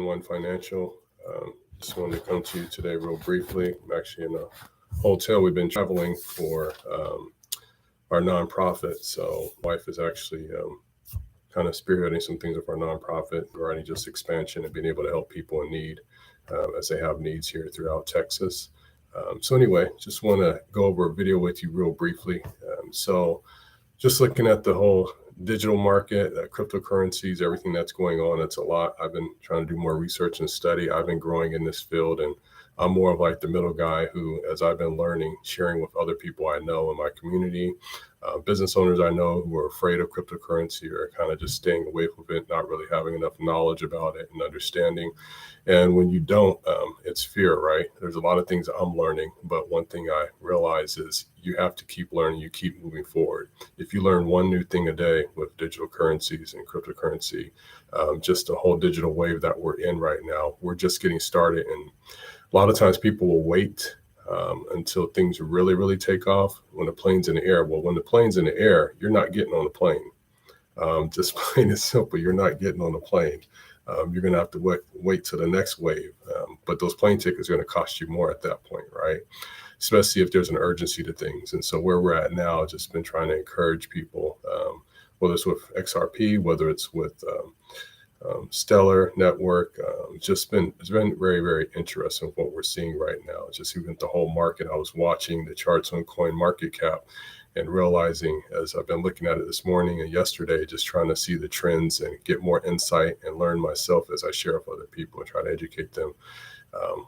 One Financial. Just wanted to come to you today real briefly. I'm actually in a hotel. We've been traveling for our nonprofit. So wife is actually kind of spearheading some things with our nonprofit regarding just expansion and being able to help people in need as they have needs here throughout Texas. So anyway, just want to go over a video with you real briefly. So just looking at the whole digital market, cryptocurrencies, everything that's going on, it's a lot. I've been trying to do more research and study. I've been growing in this field, and I'm more of like the middle guy who, as I've been learning, sharing with other people I know in my community, business owners I know who are afraid of cryptocurrency or kind of just staying away from it, not really having enough knowledge about it and understanding. And when you don't, it's fear, right? There's a lot of things I'm learning, but one thing I realize is you have to keep learning, you keep moving forward. If you learn one new thing a day with digital currencies and cryptocurrency, just the whole digital wave that we're in right now, we're just getting started. And a lot of times people will wait until things really, really take off when the plane's in the air. Well, when the plane's in the air, you're not getting on the plane. Just plain and simple, you're not getting on the plane. You're going to have to wait till the next wave. But those plane tickets are going to cost you more at that point, right? Especially if there's an urgency to things. And so where we're at now, just been trying to encourage people, whether it's with XRP, whether it's with Stellar Network, it's been very, very interesting what we're seeing right now. Just even the whole market. I was watching the charts on Coin Market Cap and realizing, as I've been looking at it this morning and yesterday, just trying to see the trends and get more insight and learn myself as I share with other people and try to educate them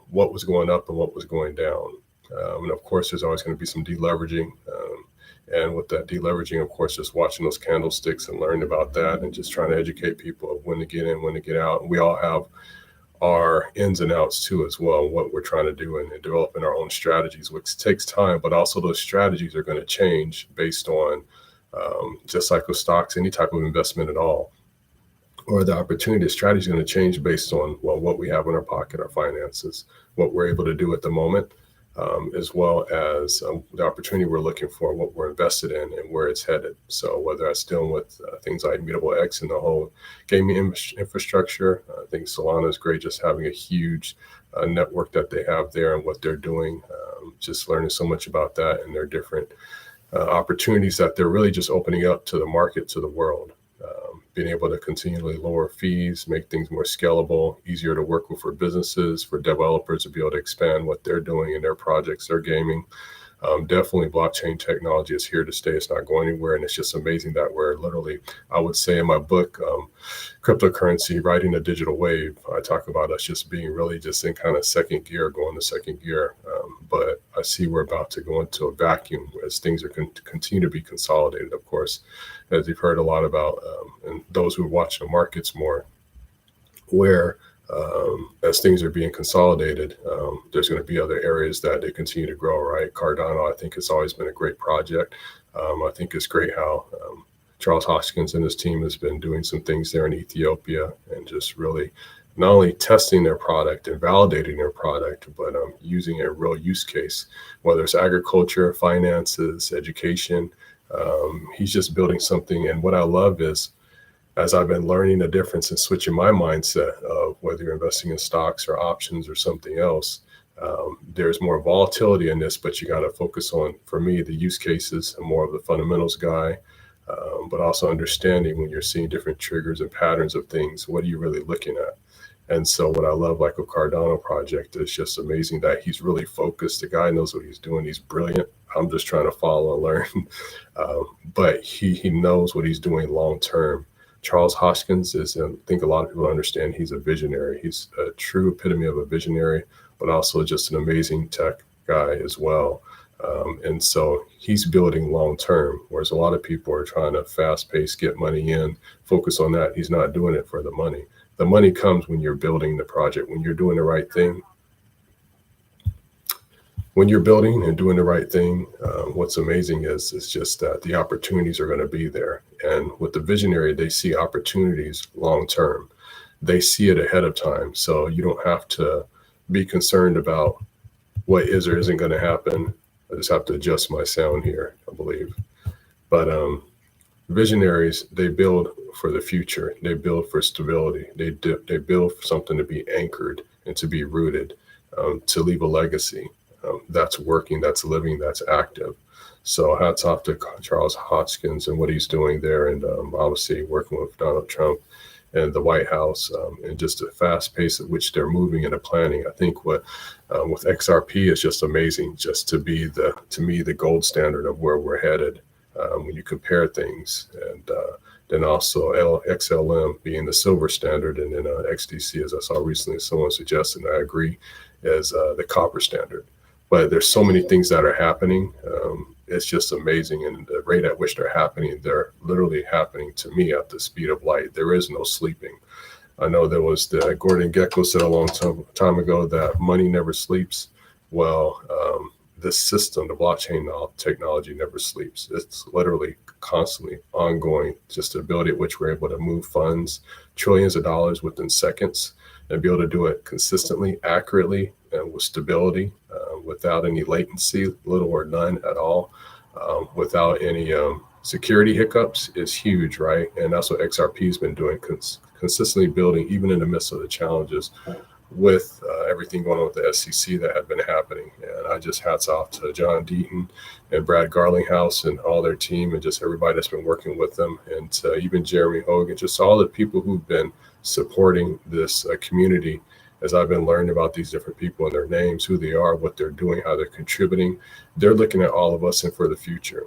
what was going up and what was going down. And of course, there's always going to be some deleveraging. And with that deleveraging, of course, just watching those candlesticks and learning about that and just trying to educate people of when to get in, when to get out. And we all have our ins and outs too as well, what we're trying to do and developing our own strategies, which takes time, but also those strategies are going to change based on just like with stocks, any type of investment at all, or the opportunity, the strategy is going to change based on, well, what we have in our pocket, our finances, what we're able to do at the moment, as well as the opportunity we're looking for, what we're invested in and where it's headed. So whether that's dealing with things like Mutable X and the whole gaming infrastructure, I think Solana is great, just having a huge network that they have there and what they're doing, just learning so much about that and their different opportunities that they're really just opening up to the market, to the world. Being able to continually lower fees, make things more scalable, easier to work with for businesses, for developers to be able to expand what they're doing in their projects, their gaming. Definitely blockchain technology is here to stay. It's not going anywhere. And it's just amazing that we're literally, I would say in my book, Cryptocurrency, Riding a Digital Wave, I talk about us just being really just in kind of second gear, going to second gear. But I see we're about to go into a vacuum as things are continue to be consolidated, of course, as you've heard a lot about, and those who watch the markets more, where as things are being consolidated, there's going to be other areas that they continue to grow, right? Cardano, I think it's always been a great project. I think it's great how Charles Hoskins and his team has been doing some things there in Ethiopia and just really not only testing their product and validating their product, but using a real use case, whether it's agriculture, finances, education. He's just building something. And what I love is, as I've been learning the difference and switching my mindset of whether you're investing in stocks or options or something else, there's more volatility in this, but you got to focus on, for me, the use cases. I'm more of the fundamentals guy, but also understanding when you're seeing different triggers and patterns of things, what are you really looking at? And so what I love, like a Cardano project, is just amazing that he's really focused. The guy knows what he's doing. He's brilliant. I'm just trying to follow and learn. But he knows what he's doing long term. Charles Hoskins is, I think a lot of people understand, he's a visionary. He's a true epitome of a visionary, but also just an amazing tech guy as well. And so he's building long term, whereas a lot of people are trying to fast pace, get money in, focus on that. He's not doing it for the money. The money comes when you're building the project, when you're doing the right thing. When you're building and doing the right thing, what's amazing is just that the opportunities are going to be there. And with the visionary, they see opportunities long term. They see it ahead of time. So you don't have to be concerned about what is or isn't going to happen. I just have to adjust my sound here, I believe. But Visionaries, they build for the future. They build for stability. They build for something to be anchored and to be rooted, to leave a legacy that's working, that's living, that's active. So hats off to Charles Hodgkins and what he's doing there, and obviously working with Donald Trump and the White House, and just the fast pace at which they're moving and planning. I think what with XRP is just amazing, just to be to me the gold standard of where we're headed when you compare things, and then also XLM being the silver standard, and then XDC, as I saw recently, someone suggested, and I agree, as the copper standard. But there's so many things that are happening. It's just amazing, and the rate at which they're happening, they're literally happening to me at the speed of light. There is no sleeping. I know there was the Gordon Gekko said a long time ago that money never sleeps. Well, this system, the blockchain technology, never sleeps. It's literally constantly ongoing. Just the ability at which we're able to move funds, trillions of dollars within seconds, and be able to do it consistently, accurately, and with stability, without any latency, little or none at all, without any security hiccups, is huge, right? And that's what XRP has been doing, consistently building, even in the midst of the challenges with everything going on with the SEC that had been happening. And I just hats off to John Deaton and Brad Garlinghouse and all their team, and just everybody that's been working with them, and even Jeremy Hogan, just all the people who've been supporting this community, as I've been learning about these different people and their names, who they are, what they're doing, how they're contributing. They're looking at all of us and for the future.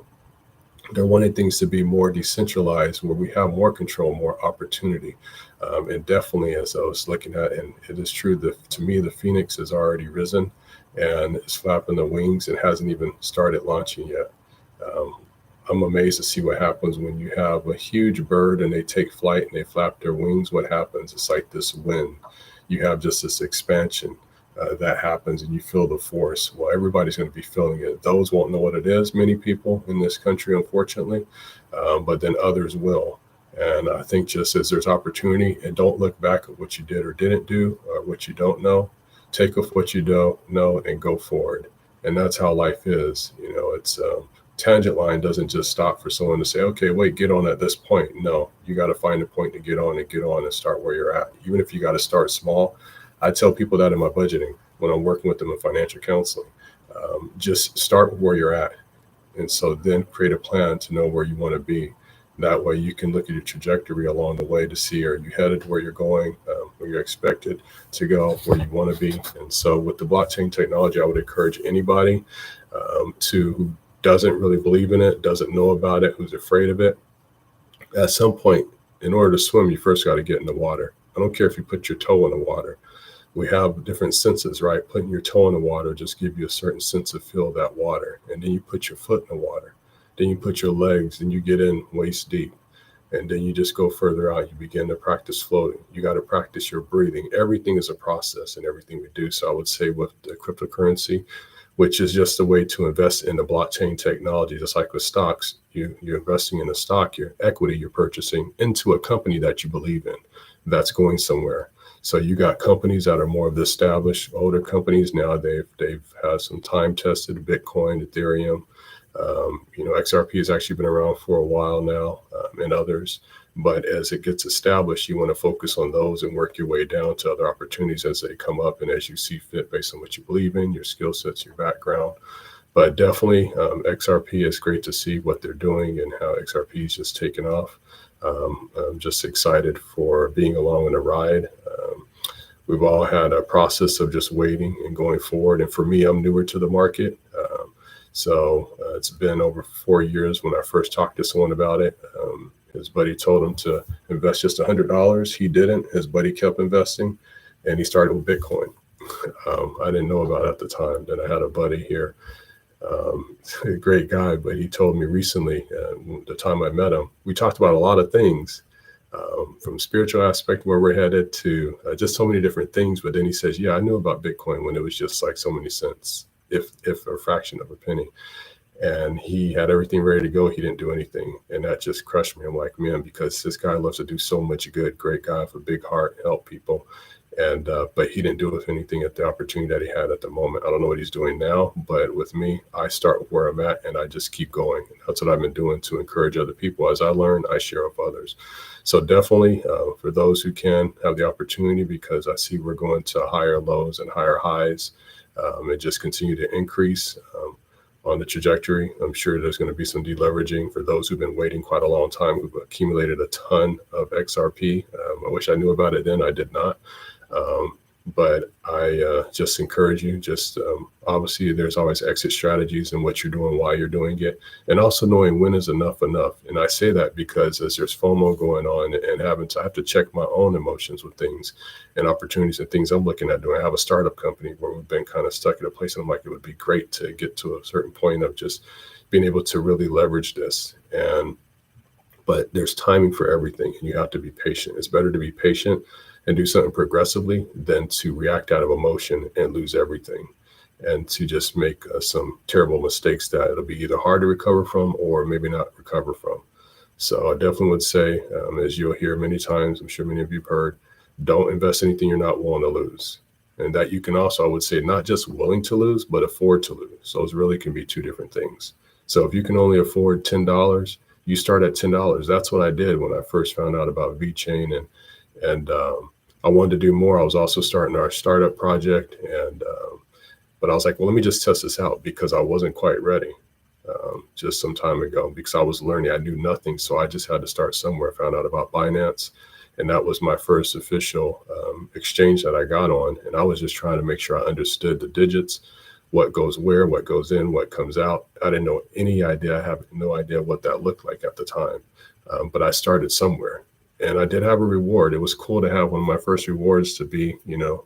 They're wanting things to be more decentralized, where we have more control, more opportunity. And definitely, as I was looking at, and it is true that to me, the Phoenix has already risen and is flapping the wings and hasn't even started launching yet. I'm amazed to see what happens when you have a huge bird and they take flight and they flap their wings. What happens? It's like this wind. You have just this expansion that happens, and you feel the force. Well, everybody's going to be feeling it. Those won't know what it is, many people in this country, unfortunately, but then others will. And I think just as there's opportunity, and don't look back at what you did or didn't do, or what you don't know. Take off what you don't know and go forward. And that's how life is. You know, it's tangent line doesn't just stop for someone to say, okay, wait, get on at this point. No, you got to find a point to get on and start where you're at. Even if you got to start small. I tell people that in my budgeting when I'm working with them in financial counseling. Just start where you're at. And so then create a plan to know where you want to be. That way you can look at your trajectory along the way to see, are you headed where you're going, where you're expected to go, where you want to be. And so with the blockchain technology, I would encourage anybody who doesn't really believe in it, doesn't know about it, who's afraid of it. At some point, in order to swim, you first got to get in the water. I don't care if you put your toe in the water. We have different senses, right? Putting your toe in the water just give you a certain sense of feel of that water. And then you put your foot in the water. Then you put your legs, and you get in waist deep. And then you just go further out. You begin to practice floating. You got to practice your breathing. Everything is a process in everything we do. So I would say with the cryptocurrency, which is just a way to invest in the blockchain technology, just like with stocks, you're investing in a stock, your equity you're purchasing into a company that you believe in, that's going somewhere. So you got companies that are more of the established, older companies. Now they've had some time tested, Bitcoin, Ethereum. XRP has actually been around for a while now, and others. But as it gets established, you want to focus on those and work your way down to other opportunities as they come up and as you see fit based on what you believe in, your skill sets, your background. But definitely XRP is great to see what they're doing and how XRP is just taking off. I'm just excited for being along on the ride. We've all had a process of just waiting and going forward. And for me, I'm newer to the market. So it's been over 4 years when I first talked to someone about it. His buddy told him to invest just $100. He didn't. His buddy kept investing, and he started with Bitcoin. I didn't know about it at the time. Then I had a buddy here, a great guy, but he told me recently, the time I met him, we talked about a lot of things, from spiritual aspect where we're headed to just so many different things. But then he says, yeah, I knew about Bitcoin when it was just like so many cents, if a fraction of a penny. And he had everything ready to go. He didn't do anything. And that just crushed me. I'm like, man, because this guy loves to do so much good, great guy with a big heart, help people. And but he didn't do anything at the opportunity that he had at the moment. I don't know what he's doing now, but with me, I start where I'm at and I just keep going. That's what I've been doing to encourage other people. As I learn, I share with others. So definitely, for those who can have the opportunity, because I see we're going to higher lows and higher highs, and just continue to increase on the trajectory. I'm sure there's going to be some deleveraging for those who've been waiting quite a long time, who've accumulated a ton of XRP. I wish I knew about it then. I did not. But I just encourage you, just obviously there's always exit strategies and what you're doing, why you're doing it, and also knowing when is enough. And I say that because as there's FOMO going on and I have to check my own emotions with things and opportunities and things I'm looking at doing. I have a startup company where we've been kind of stuck at a place and I'm like, it would be great to get to a certain point of just being able to really leverage this. But there's timing for everything and you have to be patient. It's better to be patient and do something progressively than to react out of emotion and lose everything and to just make some terrible mistakes that it'll be either hard to recover from or maybe not recover from. So I definitely would say, as you'll hear many times, I'm sure many of you have heard, don't invest anything you're not willing to lose. And that you can also, I would say, not just willing to lose, but afford to lose. Those really can be two different things. So if you can only afford $10, you start at $10. That's what I did when I first found out about VeChain and I wanted to do more. I was also starting our startup project, but I was like, well, let me just test this out because I wasn't quite ready just some time ago because I was learning. I knew nothing, so I just had to start somewhere. Found out about Binance, and that was my first official exchange that I got on. And I was just trying to make sure I understood the digits, what goes where, what goes in, what comes out. I didn't know any idea. I have no idea what that looked like at the time, but I started somewhere. And I did have a reward. It was cool to have one of my first rewards to be,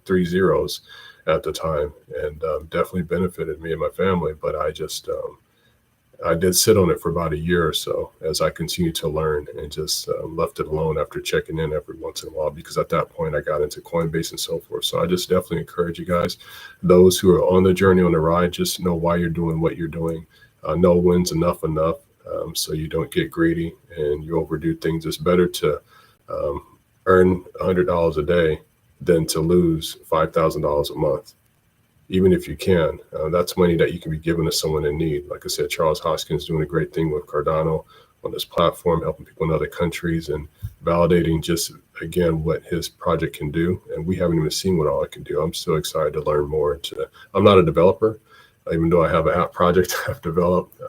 3 zeros at the time, and definitely benefited me and my family. But I did sit on it for about a year or so as I continued to learn and just left it alone after checking in every once in a while, because at that point I got into Coinbase and so forth. So I just definitely encourage you guys, those who are on the journey, on the ride, just know why you're doing what you're doing. Know when's enough, so you don't get greedy and you overdo things. It's better to earn $100 a day than to lose $5,000 a month, even if you can. That's money that you can be given to someone in need. Like I said, Charles Hoskins doing a great thing with Cardano on this platform, helping people in other countries and validating just, again, what his project can do. And we haven't even seen what all it can do. I'm still excited to learn more. I'm not a developer, even though I have an app project I've developed.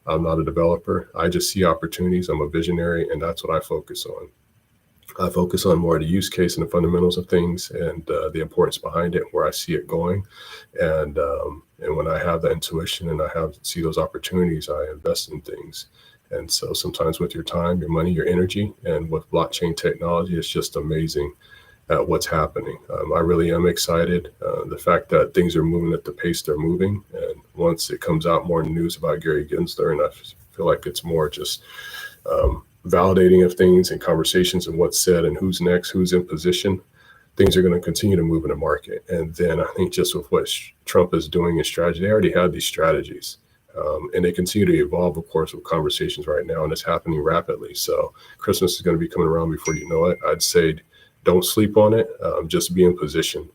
I'm not a developer. I just see opportunities. I'm a visionary, and that's what I focus on. I focus on more the use case and the fundamentals of things and the importance behind it, where I see it going. And when I have that intuition and I see those opportunities, I invest in things. And so sometimes with your time, your money, your energy, and with blockchain technology, it's just amazing at what's happening. I really am excited. The fact that things are moving at the pace they're moving. And once it comes out more news about Gary Gensler, and I feel like it's more just validating of things and conversations and what's said and who's next, who's in position, things are going to continue to move in the market. And then I think just with what Trump is doing in strategy, they already had these strategies. And they continue to evolve, of course, with conversations right now, and it's happening rapidly. So Christmas is going to be coming around before you know it. I'd say don't sleep on it. Just be in position.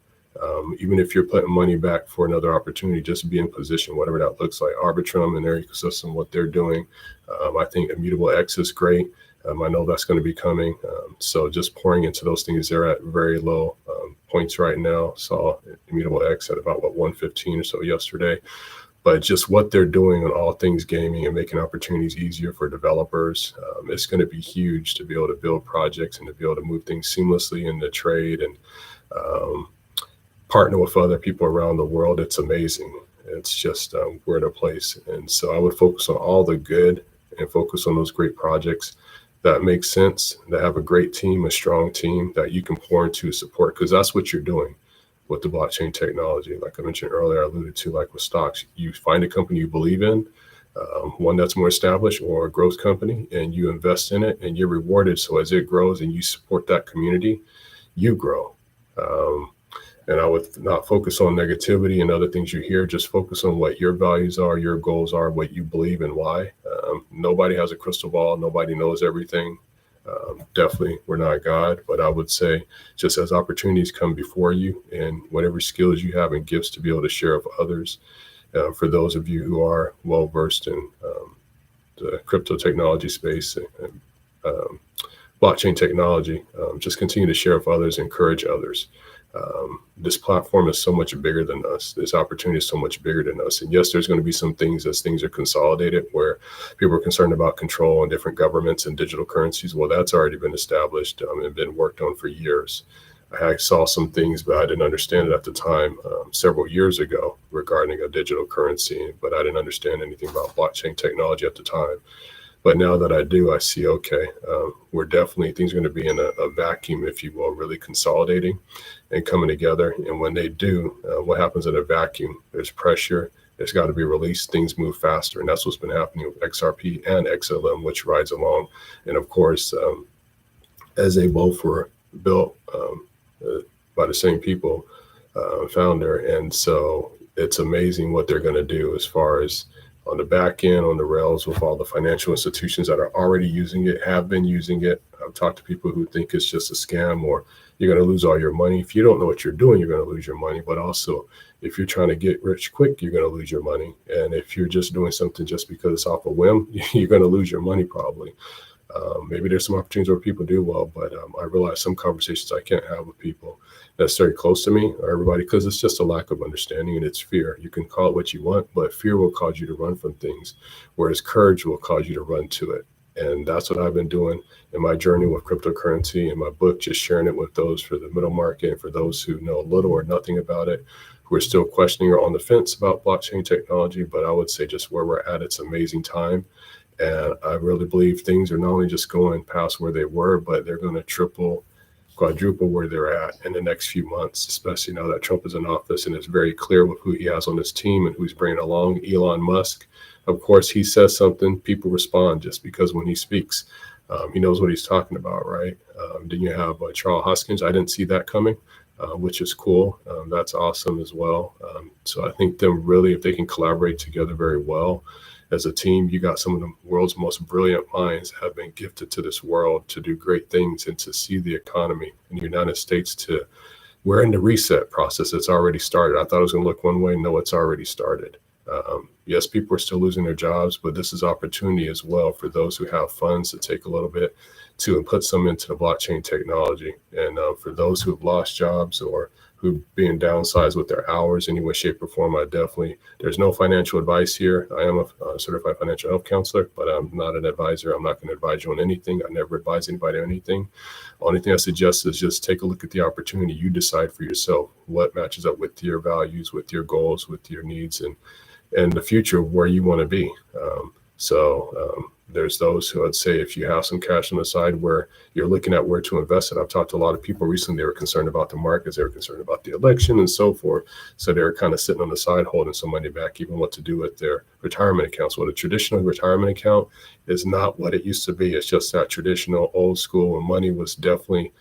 Even if you're putting money back for another opportunity, just be in position, whatever that looks like. Arbitrum and their ecosystem, what they're doing. I think Immutable X is great. I know that's going to be coming. So just pouring into those things. They're at very low points right now. Saw Immutable X at about 115 or so yesterday. But just what they're doing on all things gaming and making opportunities easier for developers, it's going to be huge to be able to build projects and to be able to move things seamlessly in the trade and partner with other people around the world. It's amazing. It's just we're in a place. And so I would focus on all the good and focus on those great projects that make sense, that have a great team, a strong team that you can pour into support, because that's what you're doing with the blockchain technology. Like I mentioned earlier, I alluded to, like with stocks, you find a company you believe in, one that's more established or a growth company, and you invest in it and you're rewarded. So as it grows and you support that community, you grow. And I would not focus on negativity and other things you hear, just focus on what your values are, your goals are, what you believe and why. Nobody has a crystal ball. Nobody knows everything. Definitely, we're not God, but I would say just as opportunities come before you and whatever skills you have and gifts to be able to share with others, for those of you who are well versed in the crypto technology space and blockchain technology, just continue to share with others, encourage others. This platform is so much bigger than us. This opportunity is so much bigger than us. And yes, there's going to be some things as things are consolidated where people are concerned about control and different governments and digital currencies. Well, that's already been established and been worked on for years. I saw some things, but I didn't understand it at the time several years ago regarding a digital currency, but I didn't understand anything about blockchain technology at the time. But now that I do, I see, okay, we're definitely, things are going to be in a vacuum, if you will, really consolidating and coming together. And when they do, what happens in a vacuum? There's pressure. There's got to be released. Things move faster. And that's what's been happening with XRP and XLM, which rides along. And of course, as they both were built by the same people, founder. And so it's amazing what they're going to do as far as on the back end, on the rails, with all the financial institutions that are already using it, have been using it. I've talked to people who think it's just a scam or you're going to lose all your money. If you don't know what you're doing, you're going to lose your money. But also, if you're trying to get rich quick, you're going to lose your money. And if you're just doing something just because it's off a whim, you're going to lose your money probably. Maybe there's some opportunities where people do well, but I realize some conversations I can't have with people that's very close to me or everybody, because it's just a lack of understanding and it's fear. You can call it what you want, but fear will cause you to run from things, whereas courage will cause you to run to it. And that's what I've been doing in my journey with cryptocurrency and my book, just sharing it with those for the middle market and for those who know little or nothing about it, who are still questioning or on the fence about blockchain technology. But I would say just where we're at, it's an amazing time. And I really believe things are not only just going past where they were, but they're going to triple, quadruple where they're at in the next few months, especially now that Trump is in office and it's very clear with who he has on his team and who's bringing along. Elon Musk, of course, he says something, people respond just because when he speaks, he knows what he's talking about, right? Then you have Charles Hoskins. I didn't see that coming, which is cool. That's awesome as well. So I think them really, if they can collaborate together very well, as a team, you got some of the world's most brilliant minds have been gifted to this world to do great things and to see the economy in the United States we're in the reset process. It's already started. I thought it was going to look one way. No, it's already started. Yes, people are still losing their jobs, but this is opportunity as well for those who have funds to take a little bit to put some into the blockchain technology. And for those who have lost jobs or who being downsized with their hours any way, shape, or form, there's no financial advice here. I am a certified financial health counselor, but I'm not an advisor. I'm not going to advise you on anything. I never advise anybody on anything. Only thing I suggest is just take a look at the opportunity. You decide for yourself what matches up with your values, with your goals, with your needs, and the future where you want to be. There's those who I'd say if you have some cash on the side where you're looking at where to invest it. I've talked to a lot of people recently. They were concerned about the markets. They were concerned about the election and so forth. So they were kind of sitting on the side holding some money back, even what to do with their retirement accounts. Well, a traditional retirement account is not what it used to be. It's just that traditional old school where money was definitely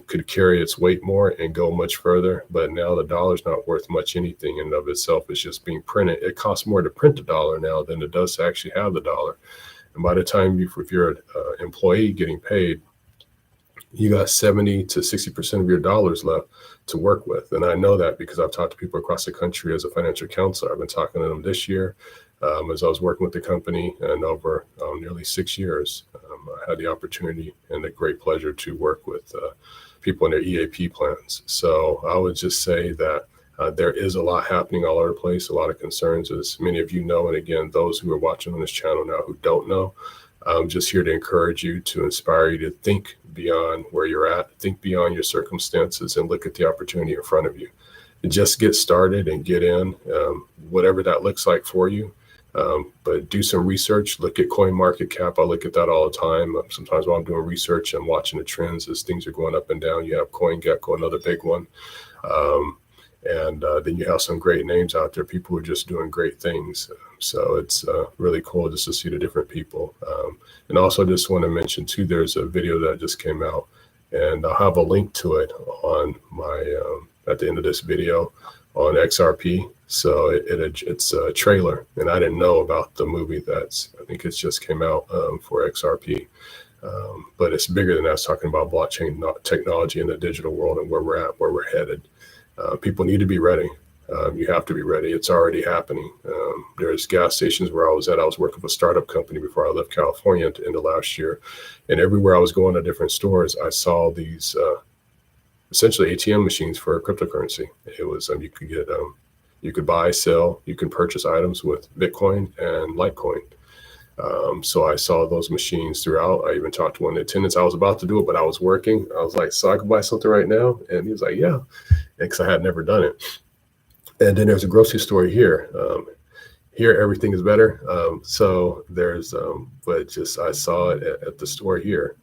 could carry its weight more and go much further. But now the dollar's not worth much anything in and of itself. It's just being printed. It costs more to print the dollar now than it does to actually have the dollar. And by the time if you're an employee getting paid, you got 70 to 60% of your dollars left to work with. And I know that because I've talked to people across the country as a financial counselor. I've been talking to them this year as I was working with the company, and over nearly 6 years, I had the opportunity and the great pleasure to work with people in their EAP plans. So I would just say that there is a lot happening all over the place, a lot of concerns, as many of you know. And again, those who are watching on this channel now who don't know, I'm just here to encourage you, to inspire you to think beyond where you're at, think beyond your circumstances, and look at the opportunity in front of you. And just get started and get in, whatever that looks like for you. But do some research, look at coin market cap. I look at that all the time. Sometimes while I'm doing research, I'm watching the trends as things are going up and down. You have CoinGecko, another big one. And then you have some great names out there, people who are just doing great things. So it's really cool just to see the different people. And also just want to mention too, there's a video that just came out, and I'll have a link to it on my, at the end of this video on XRP. So it's a trailer, and I didn't know about the movie I think it's just came out for XRP. But it's bigger than that. It's talking about blockchain technology in the digital world and where we're at, where we're headed. People need to be ready. You have to be ready. It's already happening. There's gas stations where I was at. I was working for a startup company before I left California at the end of last year. And everywhere I was going to different stores, I saw these essentially ATM machines for cryptocurrency. It was you could buy, sell, you can purchase items with Bitcoin and Litecoin. So I saw those machines throughout. I even talked to one of the attendants. I was about to do it, but I was working. I was like, so I could buy something right now? And he was like, yeah, because I had never done it. And then there's a grocery store here. Here, everything is better. So there's, but just I saw it at the store here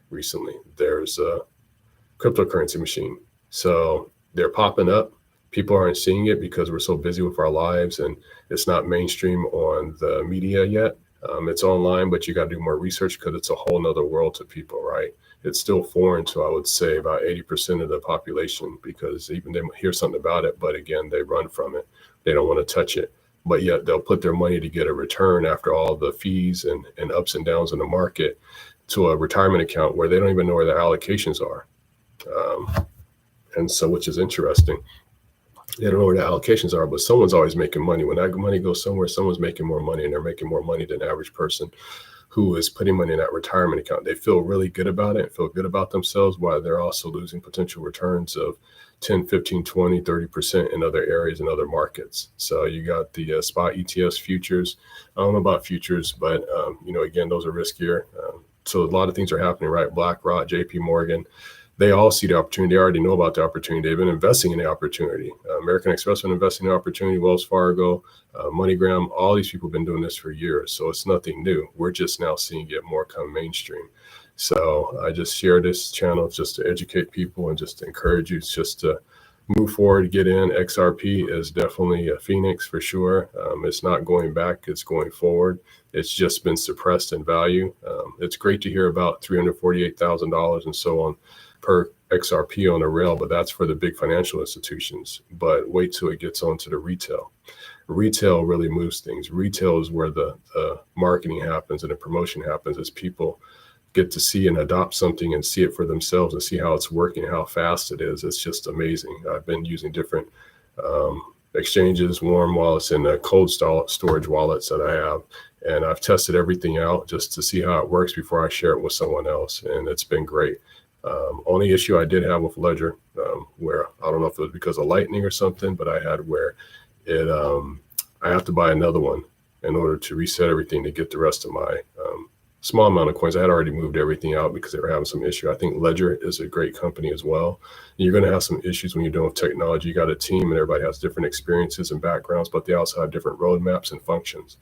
recently. There's a cryptocurrency machine. So they're popping up. People aren't seeing it because we're so busy with our lives and it's not mainstream on the media yet. It's online, but you got to do more research because it's a whole nother world to people, right? It's still foreign to, I would say, about 80% of the population because even they hear something about it, but again, they run from it. They don't want to touch it, but yet they'll put their money to get a return after all the fees and ups and downs in the market to a retirement account where they don't even know where their allocations are. And so, which is interesting. They don't know where the allocations are, but someone's always making money. When that money goes somewhere, someone's making more money, and they're making more money than the average person who is putting money in that retirement account. They feel really good about it, feel good about themselves, while they're also losing potential returns of 10, 15, 20, 30% in other areas and other markets. So you got the spot ETFs, futures. I don't know about futures, but again, those are riskier. So a lot of things are happening, right? BlackRock, JP Morgan. They all see the opportunity. They already know about the opportunity. They've been investing in the opportunity. American Express been investing in the opportunity. Wells Fargo, MoneyGram, all these people have been doing this for years. So it's nothing new. We're just now seeing it more come mainstream. So I just share this channel just to educate people and just to encourage you just to move forward, get in. XRP is definitely a phoenix for sure. It's not going back. It's going forward. It's just been suppressed in value. It's great to hear about $348,000 and so on per XRP on a rail, but that's for the big financial institutions. But wait till it gets onto the retail. Retail really moves things. Retail is where the marketing happens and the promotion happens as people get to see and adopt something and see it for themselves and see how it's working, how fast it is. It's just amazing. I've been using different exchanges, warm wallets, and cold storage wallets that I have. And I've tested everything out just to see how it works before I share it with someone else. And it's been great. Only issue I did have with Ledger, where I don't know if it was because of lightning or something, but I had where it I have to buy another one in order to reset everything to get the rest of my small amount of coins. I had already moved everything out because they were having some issue. I think Ledger is a great company as well. You're going to have some issues when you're doing technology. You got a team and everybody has different experiences and backgrounds, but they also have different roadmaps and functions.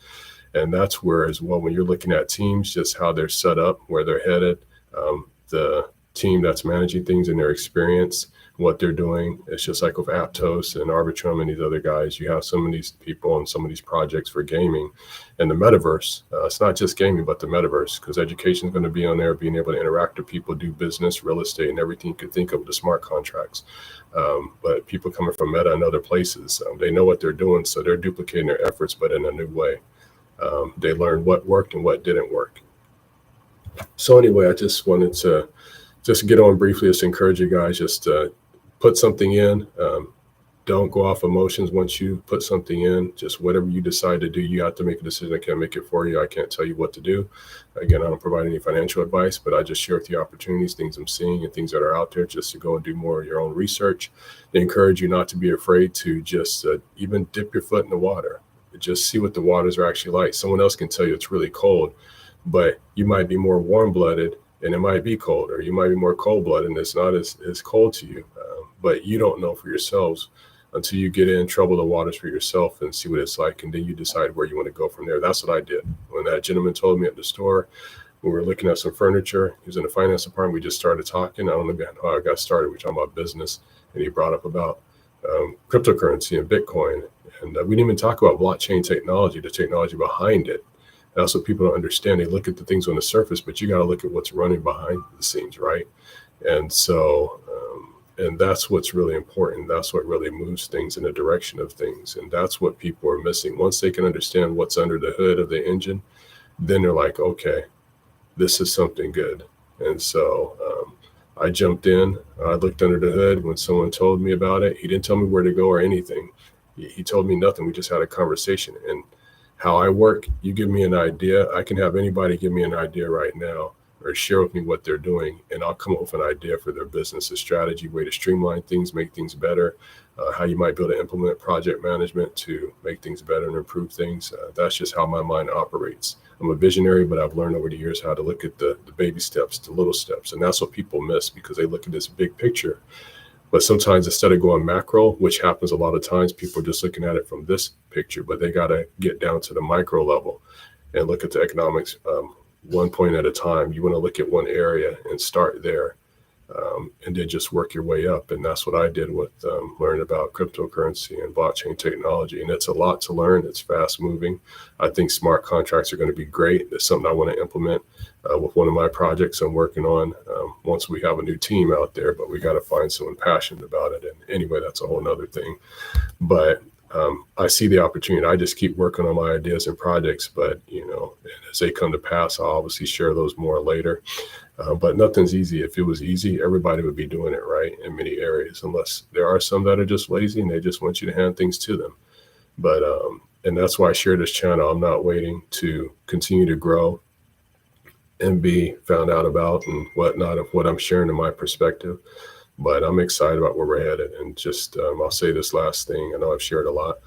And that's where as well, when you're looking at teams, just how they're set up, where they're headed, the team that's managing things and their experience, what they're doing. It's just like with Aptos and Arbitrum and these other guys. You have some of these people and some of these projects for gaming and the metaverse. It's not just gaming, but the metaverse, because education is going to be on there, being able to interact with people, do business, real estate, and everything you could think of, the smart contracts. But people coming from Meta and other places, they know what they're doing, so they're duplicating their efforts, but in a new way. They learned what worked and what didn't work. So anyway, I just wanted to just get on briefly, just encourage you guys, just put something in. Don't go off emotions once you put something in. Just whatever you decide to do, you have to make a decision. I can't make it for you. I can't tell you what to do. Again, I don't provide any financial advice, but I just share with you opportunities, things I'm seeing and things that are out there just to go and do more of your own research. They encourage you not to be afraid to just even dip your foot in the water. Just see what the waters are actually like. Someone else can tell you it's really cold, but you might be more warm-blooded and it might be cold, or you might be more cold-blooded and it's not as cold to you. But you don't know for yourselves until you get in, trouble the waters for yourself and see what it's like, and then you decide where you want to go from there. That's what I did. When that gentleman told me at the store, we were looking at some furniture, he was in the finance department, we just started talking. I don't know how I got started. We were talking about business, and he brought up about cryptocurrency and Bitcoin. And we didn't even talk about blockchain technology, the technology behind it. That's what people don't understand. They look at the things on the surface, but you got to look at what's running behind the scenes, right? And so, and that's what's really important. That's what really moves things in the direction of things. And that's what people are missing. Once they can understand what's under the hood of the engine, then they're like, okay, this is something good. And so I jumped in. I looked under the hood when someone told me about it. He didn't tell me where to go or anything. He told me nothing. We just had a conversation. And how I work, you give me an idea. I can have anybody give me an idea right now or share with me what they're doing, and I'll come up with an idea for their business, a strategy, way to streamline things, make things better, how you might be able to implement project management to make things better and improve things. That's just how my mind operates. I'm a visionary, but I've learned over the years how to look at the baby steps, the little steps. And that's what people miss because they look at this big picture. But sometimes instead of going macro, which happens a lot of times, people are just looking at it from this picture, but they got to get down to the micro level and look at the economics one point at a time. You want to look at one area and start there. And then just work your way up. And that's what I did with learning about cryptocurrency and blockchain technology. And it's a lot to learn. It's fast moving. I think smart contracts are going to be great. It's something I want to implement with one of my projects I'm working on once we have a new team out there, but we got to find someone passionate about it. And anyway, that's a whole nother thing. But I see the opportunity. I just keep working on my ideas and projects, but as they come to pass, I'll obviously share those more later. But nothing's easy. If it was easy, everybody would be doing it, right, in many areas, unless there are some that are just lazy and they just want you to hand things to them. But and that's why I share this channel. I'm not waiting to continue to grow and be found out about and whatnot of what I'm sharing in my perspective. But I'm excited about where we're headed. And just I'll say this last thing. I know I've shared a lot,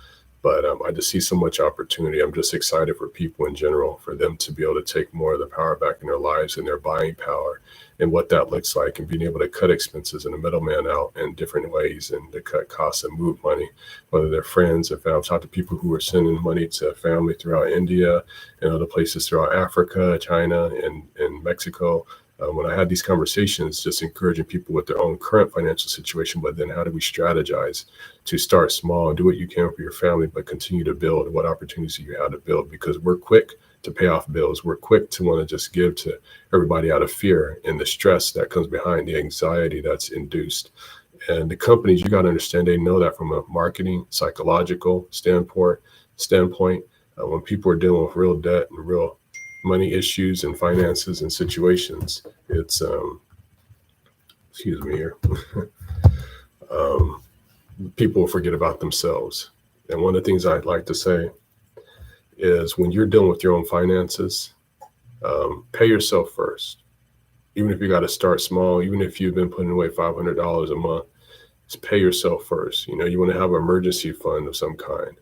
but I just see so much opportunity. I'm just excited for people in general, for them to be able to take more of the power back in their lives and their buying power and what that looks like, and being able to cut expenses and the middleman out in different ways and to cut costs and move money, whether they're friends. If I've talked to people who are sending money to family throughout India and other places throughout Africa, China, and Mexico. When I had these conversations, just encouraging people with their own current financial situation, but then how do we strategize to start small and do what you can for your family, but continue to build? What opportunities do you have to build? Because we're quick to pay off bills. We're quick to want to just give to everybody out of fear and the stress that comes behind the anxiety that's induced. And the companies, you got to understand, they know that from a marketing, psychological standpoint, when people are dealing with real debt and real money issues and finances and situations, it's excuse me here, people forget about themselves. And one of the things I'd like to say is, when you're dealing with your own finances, pay yourself first. Even if you got to start small, even if you've been putting away $500 a month, just pay yourself first. You want to have an emergency fund of some kind,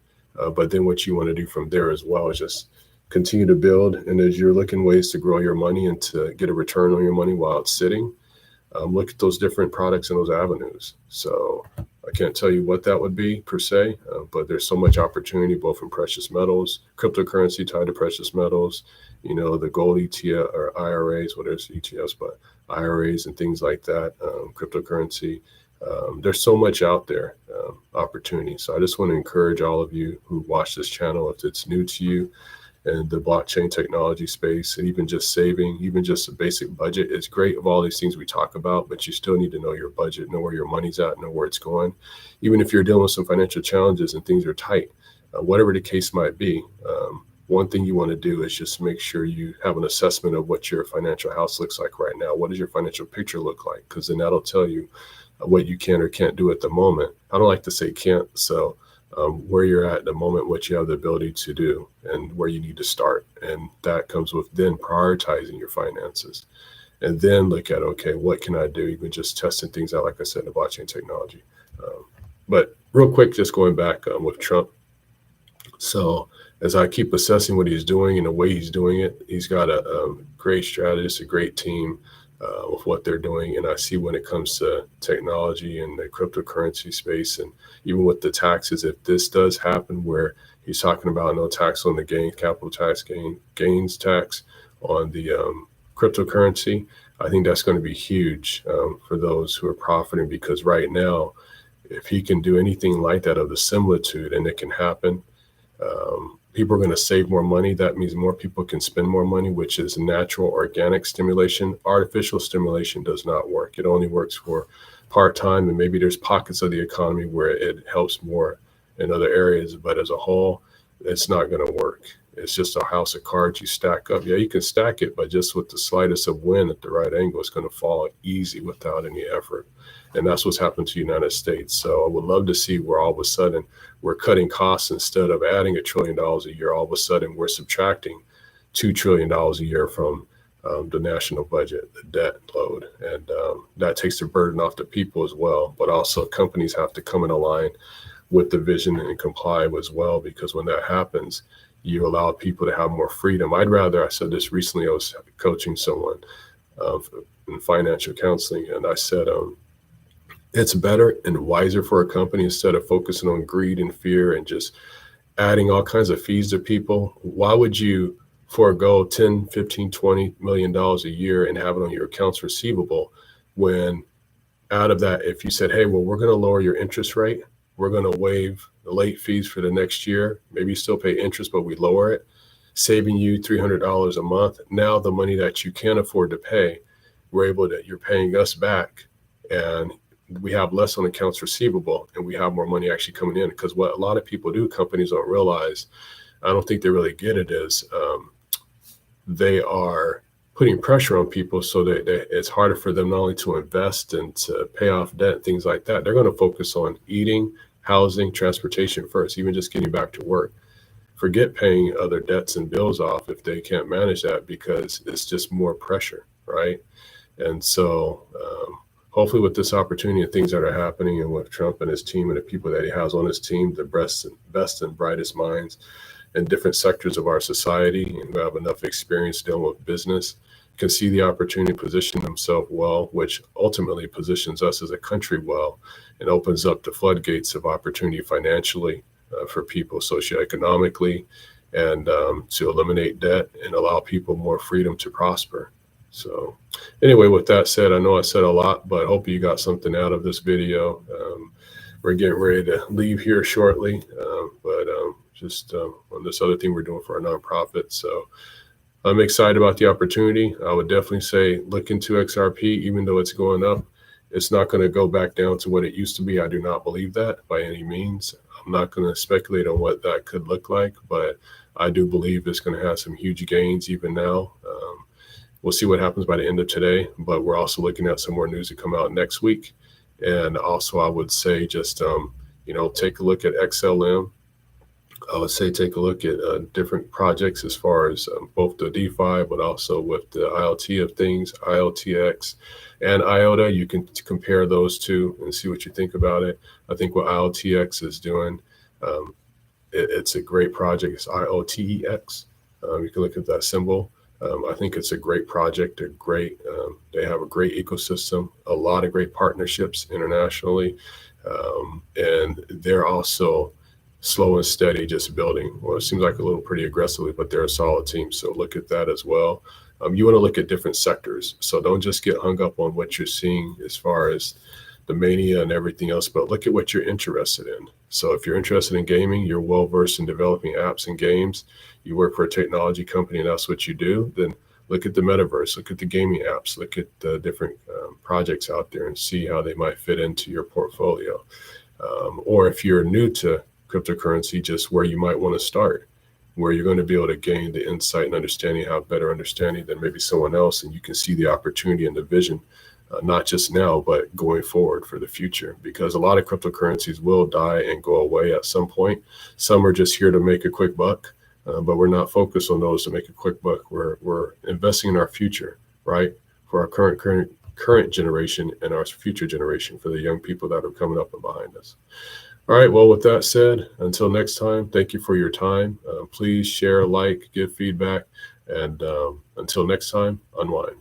but then what you want to do from there as well is just continue to build. And as you're looking ways to grow your money and to get a return on your money while it's sitting, look at those different products and those avenues. So I can't tell you what that would be per se, but there's so much opportunity both in precious metals, cryptocurrency tied to precious metals, the gold ETF or IRAs, well, there's ETFs, but IRAs and things like that, cryptocurrency. There's so much out there, opportunity. So I just want to encourage all of you who watch this channel, if it's new to you, and the blockchain technology space, and even just saving, even just a basic budget is great of all these things we talk about, but you still need to know your budget, know where your money's at, know where it's going. Even if you're dealing with some financial challenges and things are tight, whatever the case might be, one thing you want to do is just make sure you have an assessment of what your financial house looks like right now. What does your financial picture look like? Because then that'll tell you what you can or can't do at the moment. I don't like to say can't, so where you're at the moment, what you have the ability to do, and where you need to start. And that comes with then prioritizing your finances, and then look at, okay, what can I do? Even just testing things out, like I said, in the blockchain technology. But real quick, just going back with Trump. So as I keep assessing what he's doing and the way he's doing it, he's got a great strategist, a great team with what they're doing. And I see when it comes to technology and the cryptocurrency space, and even with the taxes, if this does happen where he's talking about no tax on the gain, capital tax, gains tax on the cryptocurrency, I think that's going to be huge for those who are profiting, because right now, if he can do anything like that of the similitude, and it can happen, people are going to save more money. That means more people can spend more money, which is natural organic stimulation. Artificial stimulation does not work. It only works for part-time, and maybe there's pockets of the economy where it helps more in other areas, but as a whole, it's not going to work. it's just a house of cards you stack up. Yeah, you can stack it, but just with the slightest of wind at the right angle, it's going to fall easy without any effort. And that's what's happened to the United States. So I would love to see where all of a sudden we're cutting costs instead of adding $1 trillion a year. All of a sudden we're subtracting $2 trillion a year from the national budget, the debt load. And that takes the burden off the people as well. But also companies have to come in line with the vision and comply as well, because when that happens, you allow people to have more freedom. I said this recently, I was coaching someone in financial counseling, and I said, it's better and wiser for a company, instead of focusing on greed and fear and just adding all kinds of fees to people. Why would you forego 10, 15, $20 million a year and have it on your accounts receivable, when out of that, if you said, hey, well, we're going to lower your interest rate, we're going to waive the late fees for the next year, maybe you still pay interest, but we lower it, saving you $300 a month. Now the money that you can't afford to pay, you're paying us back, and we have less on accounts receivable, and we have more money actually coming in. Because what a lot of people do, companies don't realize, I don't think they really get it, is they are putting pressure on people so that it's harder for them not only to invest and to pay off debt and things like that. They're going to focus on eating, housing, transportation first, even just getting back to work. Forget paying other debts and bills off if they can't manage that, because it's just more pressure, right? And so hopefully with this opportunity and things that are happening, and with Trump and his team and the people that he has on his team, the best and brightest minds in different sectors of our society, and who have enough experience dealing with business, can see the opportunity, position themselves well, which ultimately positions us as a country well, and opens up the floodgates of opportunity financially for people, socioeconomically, and to eliminate debt and allow people more freedom to prosper. So anyway, with that said, I know I said a lot, but I hope you got something out of this video. We're getting ready to leave here shortly, but just on this other thing we're doing for our nonprofit. So I'm excited about the opportunity. I would definitely say look into XRP, even though it's going up. It's not going to go back down to what it used to be. I do not believe that by any means. I'm not going to speculate on what that could look like, but I do believe it's going to have some huge gains even now. We'll see what happens by the end of today, but we're also looking at some more news to come out next week. And also I would say just, take a look at XLM. I would say take a look at different projects as far as both the DeFi, but also with the IoT of things, IoTX and IOTA. You can compare those two and see what you think about it. I think what IoTX is doing, it's a great project. It's IOTEX. You can look at that symbol. I think it's a great project. They have a great ecosystem, a lot of great partnerships internationally. And they're also slow and steady, just building. Well, it seems like a little pretty aggressively, but they're a solid team. So look at that as well. You want to look at different sectors. So don't just get hung up on what you're seeing as far as the mania and everything else, but look at what you're interested in. So if you're interested in gaming, you're well versed in developing apps and games, you work for a technology company and that's what you do, then look at the metaverse, look at the gaming apps, look at the different projects out there and see how they might fit into your portfolio. Or if you're new to cryptocurrency, just where you might want to start, where you're going to be able to gain the insight and understanding, have better understanding than maybe someone else, and you can see the opportunity and the vision, not just now, but going forward for the future, because a lot of cryptocurrencies will die and go away at some point. Some are just here to make a quick buck, but we're not focused on those to make a quick buck. We're investing in our future, right? For our current generation and our future generation, for the young people that are coming up and behind us. All right, well, with that said, until next time, thank you for your time. Please share, like, give feedback, and until next time, unwind.